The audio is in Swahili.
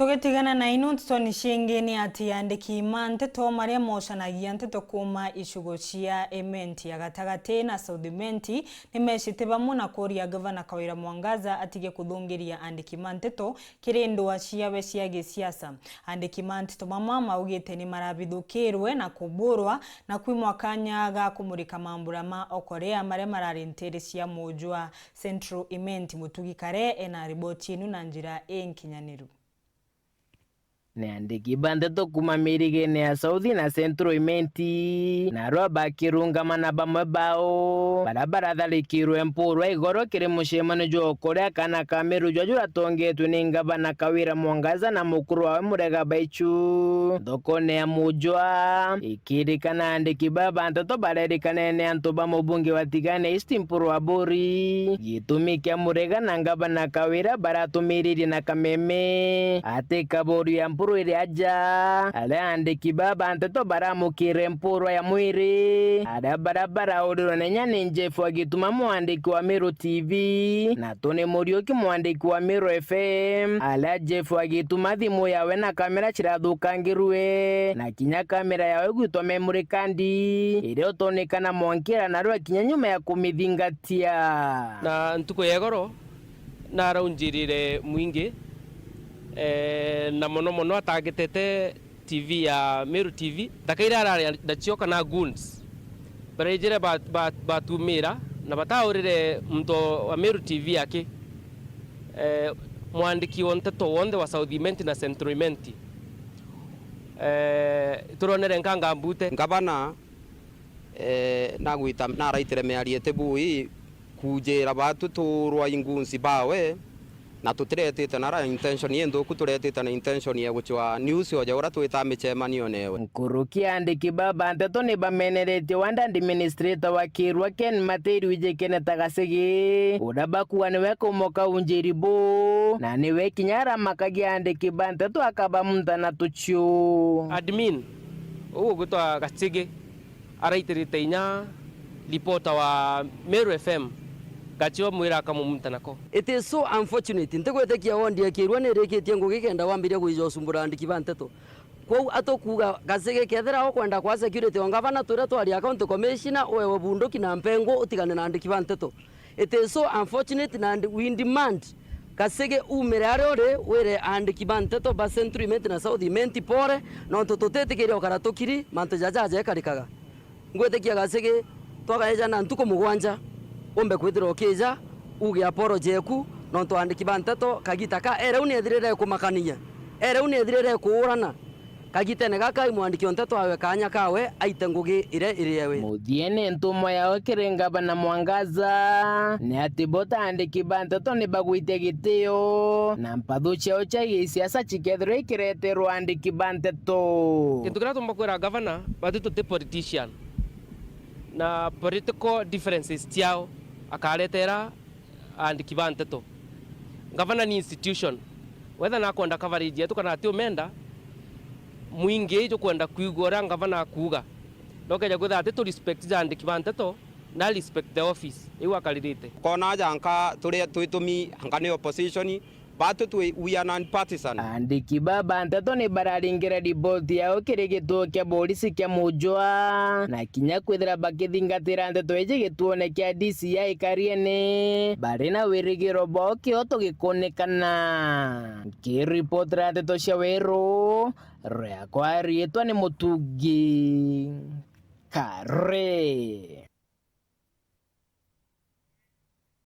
Tugetigana na inu tutoni shingeni ati andiki manteto maria moshanagia nteto kuma ishugo cia ementi ya gatagate na Southimenti nimeshite bamwe na kuria Gavana Kawira Mwangaza atige kuthungiria andiki manteto kirindwa ciabe cia gisiasa. Andiki manteto mamwe maugite ni marabithukirwe na kuburwa na kwimwa kanya ga kumurika mambura ma okorea maria mararintere cia mujwa Central Imenti Mutugi Kare ena riboti inu na njira enkinyaniru. Neandiki banteto kuma mirigene ya Southi na Central Imenti narwa bakirungama na bamwe bao barabara tharikirwe mpurwa igoro kiri mushemano jo korea kana kameru jwa tongetwe ni Gavana Kawira Mwangaza na mukuru wa Murega Baichu thokone ya mujwa ikirikana andiki banteto barerikane ne antoba mubunge watigane East mpurwa bori gitumike Murega na Gavana Kawira baratumiririe na kameme ate kabori ya mpuru iri aja ale andiki banteto baramukire mpurwa ya mwiri ada barabara odoro nenya ninjefu agituma mwandiki wa Meru TV na Tony Muriuki mwandiki wa Meru FM ala jefu agituma thimu yawe na kamera chirathukangiruwe na kinya kamera yawe gwitwa memory kandi iri otonekana mwankira narwa kinya nyuma ya kumithingatia na ntuko yegoro na raunjirire mwingi na mono atagitete TV ya Meru TV takaira ara dachioka na goons barejere batumira na bataurire mto wa Meru TV yake mwandiki wonteto wonde wa Southimenti na Central Imenti turonere nkanga mbute Gavana na gwita na raitire meariete bui kujera batu turwa ingunsi bawe na tutirete na intention yendo kuturete na intention ya guchwa news oja ura twita michemanio newe nkuruki andiki banteto ni bamenerete wanda administrator wa Kirwa Ken Materi Wijekene Tagasege udabakuwa niwe kumoka unjiribo na niwe kinyara makagi andiki banteto akaba mundana tuchu admin ugo gutwa Gasege araitirite inya reporter wa Meru FM gachiwa mwira kama mumtanako. It is so unfortunate ntegwete kia wondi ya Kirwa ne reketie ngugikenda wambiria kuijo sumbura andiki banteto kwa atokuga Gasege kethera okwenda kwa security Gavana tura twari account commissioner wewe bunduki na mpengo utigane na andiki banteto. It is so unfortunate and we demand Gasege umere arore were andiki banteto ba Central Imenti na Southimenti pore no totete kiri okaratokiri manto jaja karikaga ngwete kia Gasege twagaeja na ntuko mugwanja ombe kwithira okija uge apology ku no to andiki banteto kagitaka ere unethirire kumakania ere unethirire kuurana kagitene gaka mwandiki onteto awe kanya kawe aite ngugi ire iriyewe muthiene ntumo yawe kiri Gavana Mwangaza ni ati bota andiki banteto ni bagwite gitio na mpathu chao cha gisiasa chikethirwo ikireterwo andiki banteto kintu kira tumbakwira Gavana batuto te politician na political differences tiao akaretera andiki banteto. Gavana ni institution whether na kwenda coverage yetu kana atio menda mwingi jo kwenda kuigora Gavana akuga ndokeja gwetha ati to respect ja andiki banteto na respect the office iwa kalirite kona janka turi twitumi hangane opposition batu we are non-partisan. Andiki banteto ni bararingira riboti yao kiri gituo kia polisi kia mujwa na kinya kwithira bakithingatira nteto iji gituone kia DCI Kariene bari na wirigiro bo kio tugikonekana kiripotera nteto cia Weru ria kwa rietwa ni Mutugi Kare.